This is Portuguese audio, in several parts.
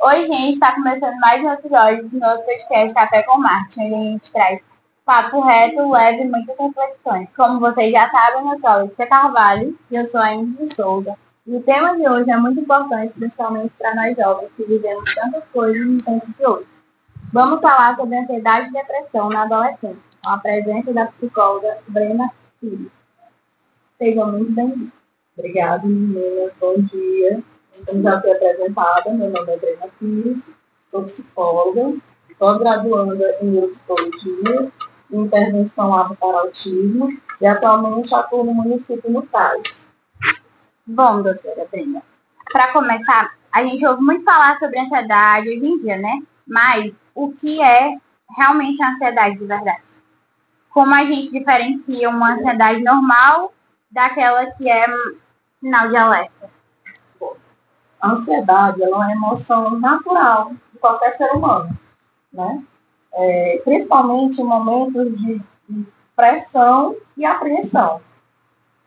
Oi, gente, está começando mais um episódio do nosso podcast Café com Marketing, onde a gente traz papo reto, leve e muitas reflexões. Como vocês já sabem, eu sou a Letícia Carvalho e eu sou a Ingrid Souza. E o tema de hoje é muito importante, principalmente para nós jovens que vivemos tantas coisas no tempo de hoje. Vamos falar sobre ansiedade e depressão na adolescência, com a presença da psicóloga Brena Pires. Sejam muito bem-vindos. Obrigada, meninas. Bom dia. Como já foi apresentada, meu nome é Brena Pires, sou psicóloga, pós-graduanda em neuropsicologia, em intervenção para autismo e atualmente atuo no município no CAIS. Bom, doutora Brenda, para começar, a gente ouve muito falar sobre ansiedade hoje em dia, né? Mas o que é realmente a ansiedade de verdade? Como a gente diferencia uma ansiedade normal daquela que é sinal de alerta? A ansiedade ela é uma emoção natural de qualquer ser humano, né? Principalmente em momentos de pressão e apreensão.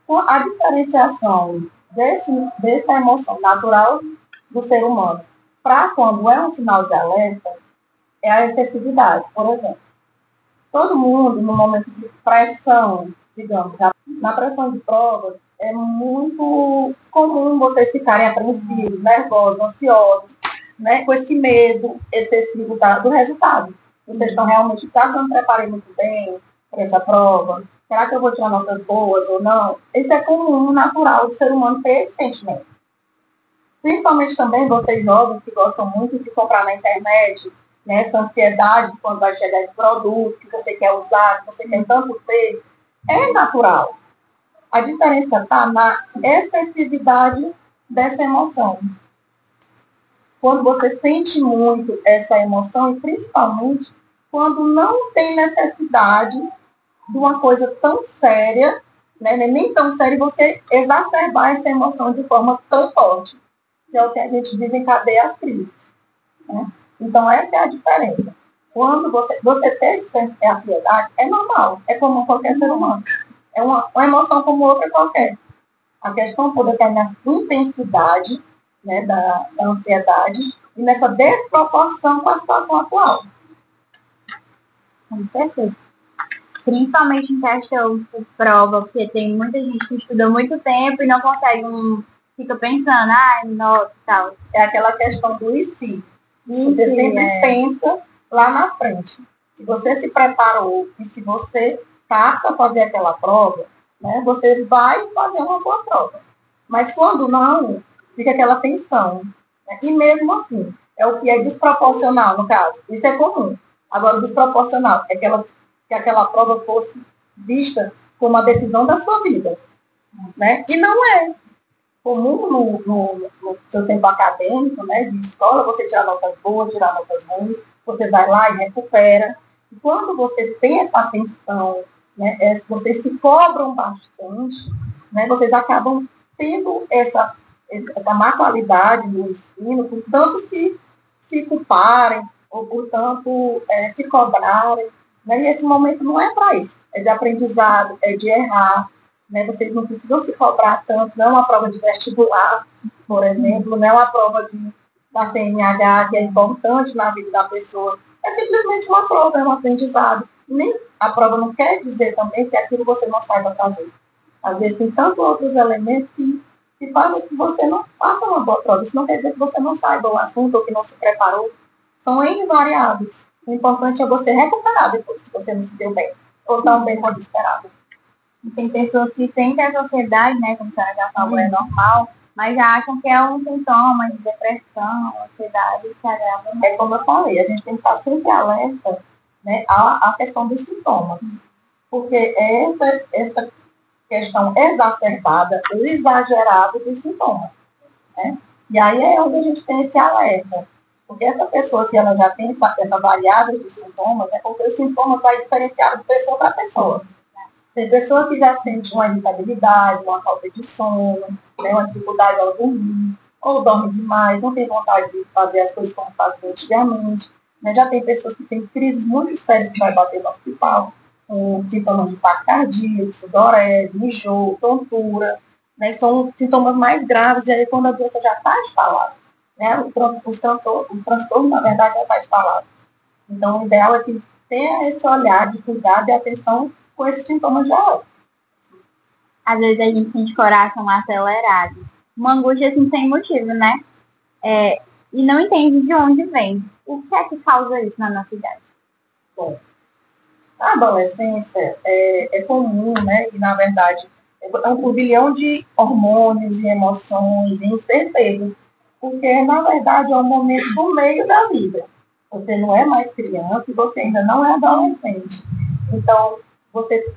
A diferenciação dessa emoção natural do ser humano para quando é um sinal de alerta é a excessividade. Por exemplo, todo mundo, no momento de pressão, digamos, na pressão de provas, é muito comum vocês ficarem apreensivos, nervosos, ansiosos, né, com esse medo excessivo do resultado. Vocês estão realmente, que eu me preparei muito bem para essa prova? Será que eu vou tirar notas boas ou não? Isso é comum, natural do ser humano ter esse sentimento. Principalmente também vocês jovens que gostam muito de comprar na internet, né, essa ansiedade quando vai chegar esse produto que você quer usar, que você quer tanto ter, é natural. A diferença está na excessividade dessa emoção. Quando você sente muito essa emoção, e principalmente quando não tem necessidade de uma coisa tão séria, né, nem tão séria, você exacerbar essa emoção de forma tão forte, que é o que a gente desencadeia as crises. Né? Então, essa é a diferença. Quando você ter essa ansiedade, é normal, é como qualquer ser humano. É uma emoção como outra qualquer. A questão toda é nessa intensidade, né, da ansiedade e nessa desproporção com a situação atual. Perfeito. Principalmente em questão de prova, porque tem muita gente que estuda muito tempo e não consegue, fica pensando, nossa, tal. É aquela questão do e se. Você sempre pensa lá na frente. Se você se preparou e se você está a fazer aquela prova, né, você vai fazer uma boa prova. Mas quando não, fica aquela tensão. Né? E mesmo assim, é o que é desproporcional, no caso. Isso é comum. Agora, o desproporcional é que aquela prova fosse vista como uma decisão da sua vida. Né? E não é comum no seu tempo acadêmico, né, de escola, você tirar notas boas, tirar notas ruins, você vai lá e recupera. E quando você tem essa atenção, né, vocês se cobram bastante, né, vocês acabam tendo essa má qualidade no ensino, por tanto se culparem, ou por tanto se cobrarem. Né, e esse momento não é para isso, é de aprendizado, é de errar. Né, vocês não precisam se cobrar tanto, não é uma prova de vestibular, por exemplo, não é uma prova da CNH, que é importante na vida da pessoa. É simplesmente uma prova, é um aprendizado. Nem a prova não quer dizer também que aquilo você não saiba fazer. Às vezes tem tantos outros elementos que fazem que você não faça uma boa prova. Isso não quer dizer que você não saiba o assunto ou que não se preparou. São N variáveis. O importante é você recuperar depois, se você não se deu bem, ou tão bem quanto esperado. Tem pessoas que sentem essa ansiedade, né, como a senhora já falou, é normal, mas já acham que é um sintoma de depressão, ansiedade, se agrava. É como eu falei, a gente tem que estar sempre alerta, né, à questão dos sintomas. Porque essa questão exacerbada, o exagerado dos sintomas. Né? E aí é onde a gente tem esse alerta. Porque essa pessoa que ela já tem essa variável de sintomas, né, porque os sintomas vai diferenciar de pessoa para pessoa. Tem pessoa que já sente uma irritabilidade, uma falta de sono, né, uma dificuldade ao dormir, ou dorme demais, não tem vontade de fazer as coisas como fazia antigamente. Né? Já tem pessoas que têm crises muito sérias que vai bater no hospital, com sintomas de impacto cardíaco, sudorese, enjoo, tontura. Né? São sintomas mais graves, e aí quando a doença já está instalada. né? Os transtornos, na verdade, já está instalado. Então, o ideal é que eles tenham esse olhar de cuidado e atenção com esses sintomas gerais. Às vezes a gente sente coração acelerado. Uma angústia assim sem motivo, né? E não entende de onde vem. O que é que causa isso na nossa idade? Bom, a adolescência é comum, né? E, na verdade, é um turbilhão de hormônios e emoções e incertezas. Porque, na verdade, é um momento do meio da vida. Você não é mais criança e você ainda não é adolescente. Então, você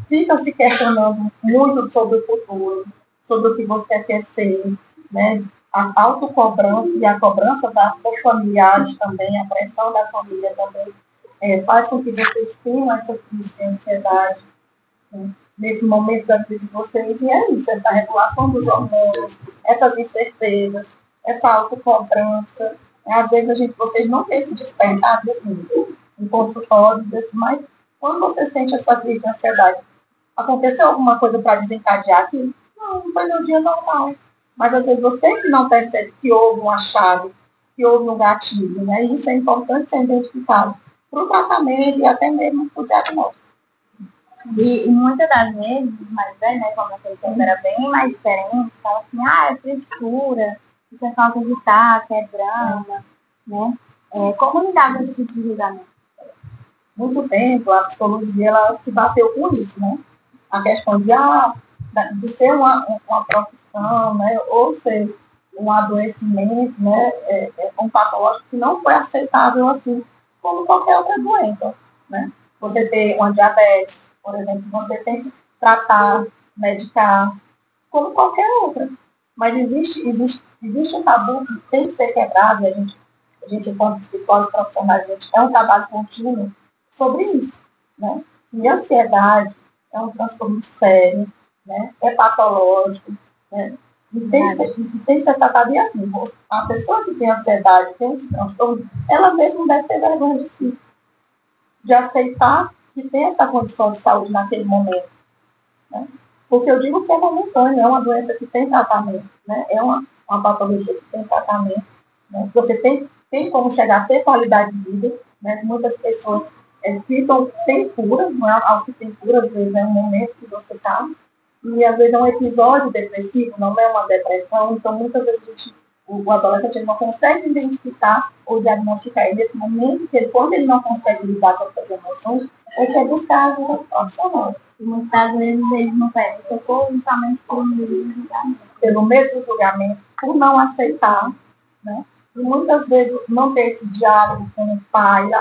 fica se questionando muito sobre o futuro, sobre o que você quer ser, né? A autocobrança e a cobrança dos familiares também, a pressão da família também, faz com que vocês tenham essa crise de ansiedade, né? Nesse momento da vida de vocês. E é isso, essa regulação dos hormônios, essas incertezas, essa autocobrança. Às vezes vocês não têm esse despertar, assim, em consultórios, assim, mas quando você sente essa crise de ansiedade, aconteceu alguma coisa para desencadear aquilo? Não foi meu dia normal. Mas às vezes você que não percebe que houve uma chave, que houve um gatilho, né? E isso é importante ser identificado para o tratamento e até mesmo para o diagnóstico. E muitas das vezes, mais velho, né, como aquele tempo era bem mais diferente, fala assim, é frescura, isso é falta de tato, é drama, né? Como lidar com esse tipo de julgamento? Muito tempo, a psicologia ela se bateu com isso, né? A questão de ser uma profissão, né? Ou ser um adoecimento, né? Um patológico que não foi aceitável assim como qualquer outra doença, né? Você ter uma diabetes, por exemplo, você tem que tratar, medicar, como qualquer outra. Mas existe um tabu que tem que ser quebrado, e a gente enquanto psicólogo profissional, a gente é um trabalho contínuo sobre isso, né? E a ansiedade é um transtorno sério, né? É patológico, né? E tem que ser tratado e assim, a pessoa que tem ansiedade, tem esse transtorno, ela mesma deve ter vergonha de si, de aceitar que tem essa condição de saúde naquele momento, né? Porque eu digo que é momentâneo, é uma doença que tem tratamento, né? É uma patologia que tem tratamento, né? Você tem como chegar a ter qualidade de vida, né? Muitas pessoas ficam sem cura, não é algo que tem cura, às vezes é um momento que você está, e às vezes é um episódio depressivo, não é uma depressão, então muitas vezes o adolescente ele não consegue identificar ou diagnosticar. E nesse momento, quando ele não consegue lidar com essas emoções, ele quer buscar ajuda profissional. E muitas vezes eles não pedem socorro justamente por medo do julgamento. Pelo medo do julgamento, por não aceitar, né? E muitas vezes não ter esse diálogo com o pai,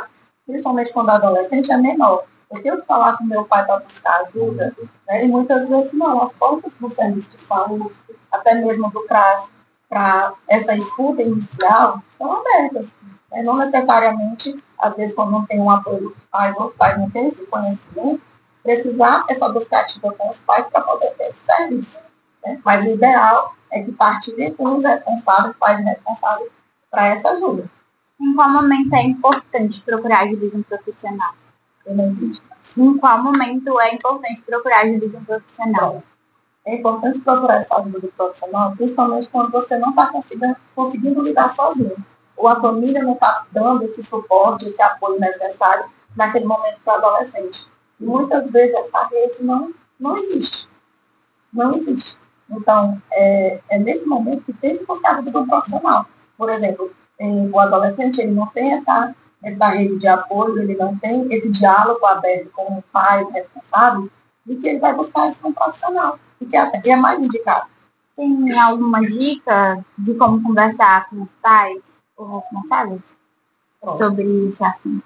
principalmente quando o adolescente é menor. Eu tenho que falar com meu pai para buscar ajuda, né? E muitas vezes não. As portas do serviço de saúde, até mesmo do CRAS, para essa escuta inicial, estão abertas. Não necessariamente, às vezes, quando não tem um apoio dos pais ou os pais não têm esse conhecimento, precisar essa busca ativa com os pais para poder ter esse serviço, né? Mas o ideal é que partilhe com os responsáveis, pais responsáveis, para essa ajuda. Em qual momento é importante procurar ajuda de um profissional? Em qual momento é importante procurar ajuda de um profissional? É importante procurar essa ajuda do profissional, principalmente quando você não está conseguindo lidar sozinho, ou a família não está dando esse suporte, esse apoio necessário naquele momento para o adolescente. E muitas vezes essa rede não existe. Não existe. Então, é nesse momento que tem que buscar a ajuda do profissional. Por exemplo, o adolescente ele não tem essa rede de apoio, ele não tem esse diálogo aberto com pais responsáveis, e que ele vai buscar isso no profissional, e que é mais indicado. Tem alguma dica de como conversar com os pais ou responsáveis sobre esse assunto?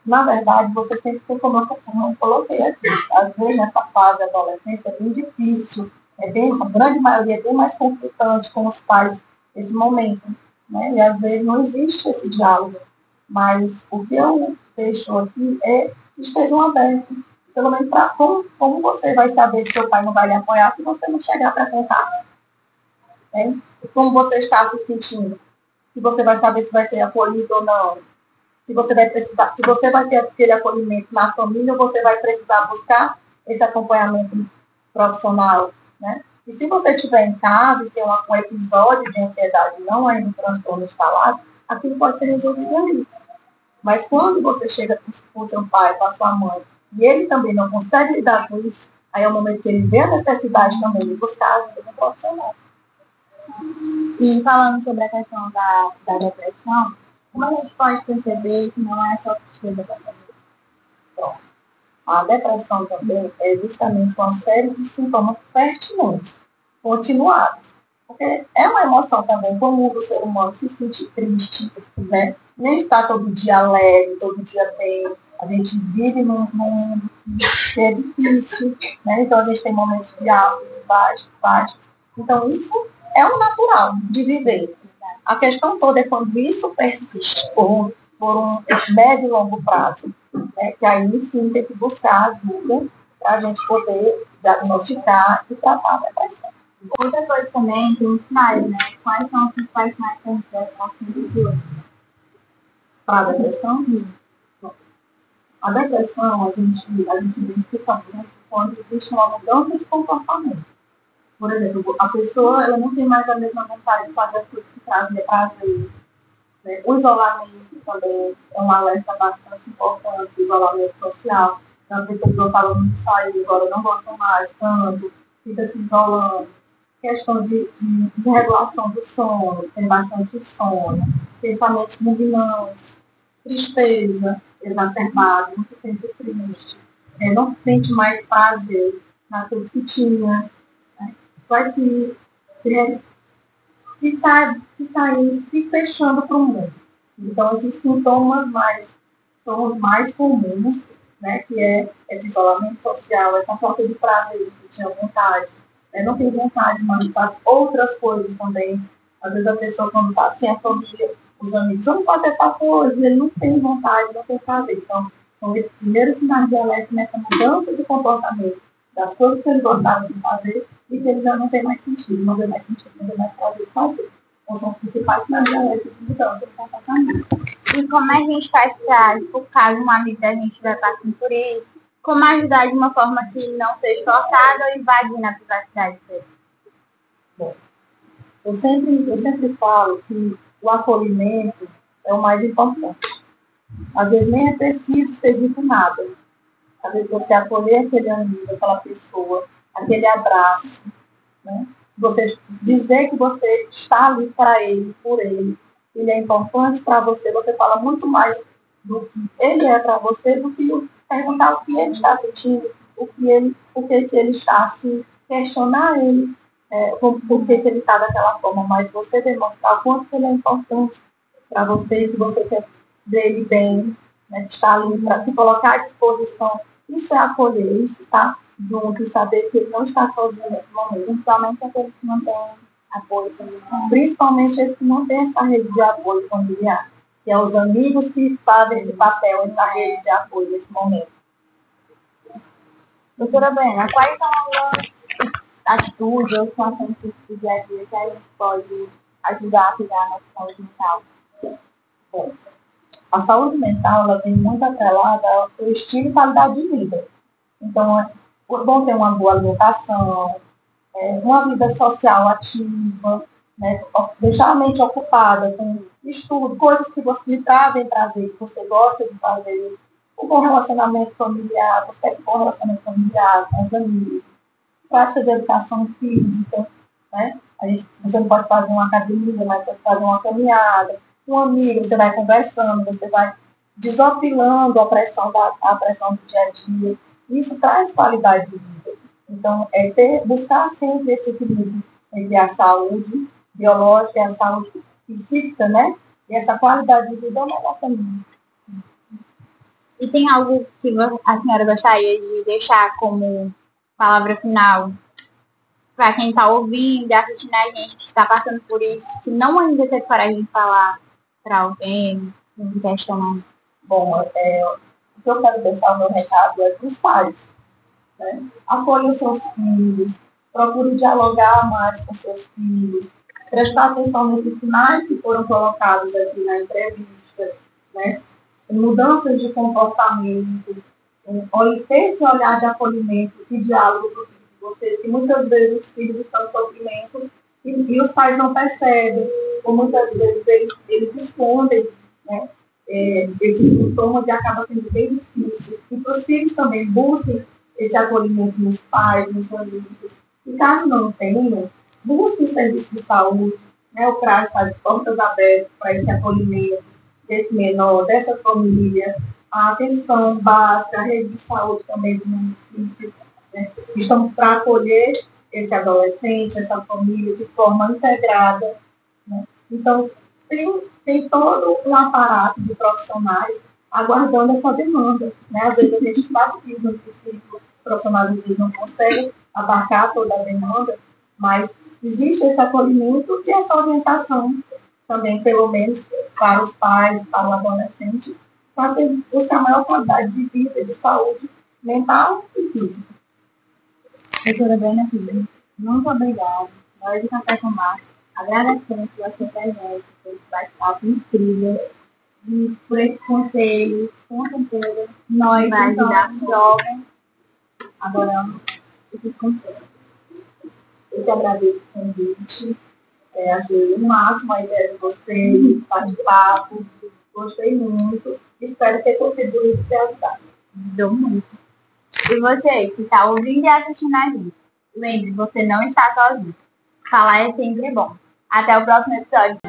Na verdade, você sempre tem, como eu coloquei aqui, às vezes nessa fase da adolescência é bem difícil, a grande maioria é bem mais conflitante com os pais nesse momento, né? E às vezes não existe esse diálogo. Mas o que eu deixo aqui é que estejam abertos, pelo menos para como você vai saber se seu pai não vai lhe apoiar se você não chegar para contar, né? Como você está se sentindo, se você vai saber se vai ser acolhido ou não, se você vai precisar, se você vai ter aquele acolhimento na família, ou você vai precisar buscar esse acompanhamento profissional, né? E se você estiver em casa e ter um episódio de ansiedade, não ainda um transtorno instalado, aquilo pode ser resolvido ali. Mas quando você chega com o seu pai, com a sua mãe, e ele também não consegue lidar com isso, aí é o momento que ele vê a necessidade também de buscar ajuda no profissional. E falando sobre a questão da depressão, como a gente pode perceber que não é só tristeza da família? Então, a depressão também é justamente uma série de sintomas pertinentes, continuados. Porque é uma emoção também comum do ser humano se sentir triste, né? Nem estar todo dia alegre, todo dia bem. A gente vive num mundo que é difícil, né? Então a gente tem momentos de alto, de baixo, baixos. Então isso é o natural de viver. A questão toda é quando isso persiste por um médio e longo prazo, né? Que aí sim tem que buscar ajuda para a gente poder diagnosticar e tratar a depressão. Outra coisa também tem os sinais, né? Quais são os principais sinais que a gente deve estar para a depressão? A depressão a gente identifica muito quando existe uma mudança de comportamento. Por exemplo, a pessoa ela não tem mais a mesma vontade de fazer as coisas que trazem prazer. Né? O isolamento também é um alerta bastante importante, o isolamento social. Então, a pessoa estava muito sair, agora não gosta mais tanto, fica se isolando. Questão de desregulação do sono, tem bastante sono, pensamentos fulminantes, tristeza exacerbada, muito tempo triste, não sente mais prazer nas coisas que tinha, né? Vai se saindo, se fechando para o mundo. Então, esses sintomas são os mais comuns, né, que é esse isolamento social, essa falta de prazer que tinha vontade, não tem vontade, mas faz outras coisas também. Às vezes a pessoa, quando está sem a família, os amigos, vamos fazer tal coisa, ele não tem vontade, não tem prazer. Então, são esses primeiros sinais de alerta nessa mudança de comportamento, das coisas que ele gostava de fazer e que ele já não tem mais sentido, não vê mais sentido, não vê mais prazer de fazer. Então, são os principais sinais de alerta de mudança de comportamento. E como a gente faz para, por caso um amigo da gente vai passando por isso, como ajudar de uma forma que não seja forçada ou invadir na privacidade dele? Bom, eu sempre falo que o acolhimento é o mais importante. Às vezes nem é preciso ser dito nada. Às vezes você acolher aquele amigo, aquela pessoa, aquele abraço, né? Você dizer que você está ali para ele, por ele. Ele é importante para você. Você fala muito mais do que ele é para você do que perguntar o que ele está sentindo, o que ele está se questionar ele, por que ele está daquela forma. Mas você demonstrar o quanto ele é importante para você, que você quer dele bem, né, que está ali para te colocar à disposição. Isso é acolher, isso está junto e saber que ele não está sozinho nesse momento. Principalmente aqueles que não têm apoio familiar. Principalmente esses que não têm essa rede de apoio familiar, que é os amigos que fazem esse papel, essa rede de apoio nesse momento. Doutora Brena, quais são algumas atitudes ou situações do dia a dia que a gente pode ajudar a cuidar da nossa saúde mental? Bom, a saúde mental ela vem muito atrelada ao seu estilo e qualidade de vida. Então, é bom ter uma boa alimentação, uma vida social ativa, né? Deixar a mente ocupada com estudo, coisas que você lhe trazem prazer, que você gosta de fazer, um bom relacionamento familiar, você quer esse bom relacionamento familiar com os amigos, prática de educação física, né? Você não pode fazer uma academia, mas pode fazer uma caminhada, um amigo, você vai conversando, você vai desopilando a pressão do dia a dia. Isso traz qualidade de vida. Então, buscar sempre esse equilíbrio entre a saúde biológica e a saúde psíquica, né? E essa qualidade de vida é o melhor caminho. E tem algo que a senhora gostaria de deixar como palavra final para quem está ouvindo e assistindo a gente que está passando por isso, que não ainda teve coragem de falar para alguém, em questão? Bom, o que eu quero deixar o meu recado é para os pais. Né? Apoie os seus filhos, procure dialogar mais com seus filhos, prestar atenção nesses sinais que foram colocados aqui na entrevista, né? Mudanças de comportamento, ter esse olhar de acolhimento e diálogo vocês, que muitas vezes os filhos estão em sofrimento e os pais não percebem, ou muitas vezes eles escondem, né, esses sintomas e acaba sendo bem difícil. E para os filhos também busquem esse acolhimento nos pais, nos amigos. E caso não tenham, busquem o serviço de saúde, né? O CRAS está de portas abertas para esse acolhimento desse menor, dessa família, a atenção básica, a rede de saúde também do município, né? Estamos para acolher esse adolescente, essa família de forma integrada, né? Então, tem todo um aparato de profissionais aguardando essa demanda, né? Às vezes a gente sabe que os municípios, os profissionais não conseguem abarcar toda a demanda, mas existe esse acolhimento e essa orientação também, pelo menos, para os pais, para o adolescente, para buscar maior qualidade de vida, de saúde mental e física. Doutora Brena Pires, muito obrigada. Nós de Café com Mar agradecemos pela sua presença, por esse bate-papo incrível, e por esses conselhos, com certeza, nós, então, jovens, adoramos esses conselhos. Eu que agradeço o convite, achei o máximo a ideia de vocês, bate-papo, gostei muito, espero ter contribuído e ajudado. Dou muito. E você que está ouvindo e assistindo a gente, lembre, você não está sozinho. Falar é sempre bom. Até o próximo episódio.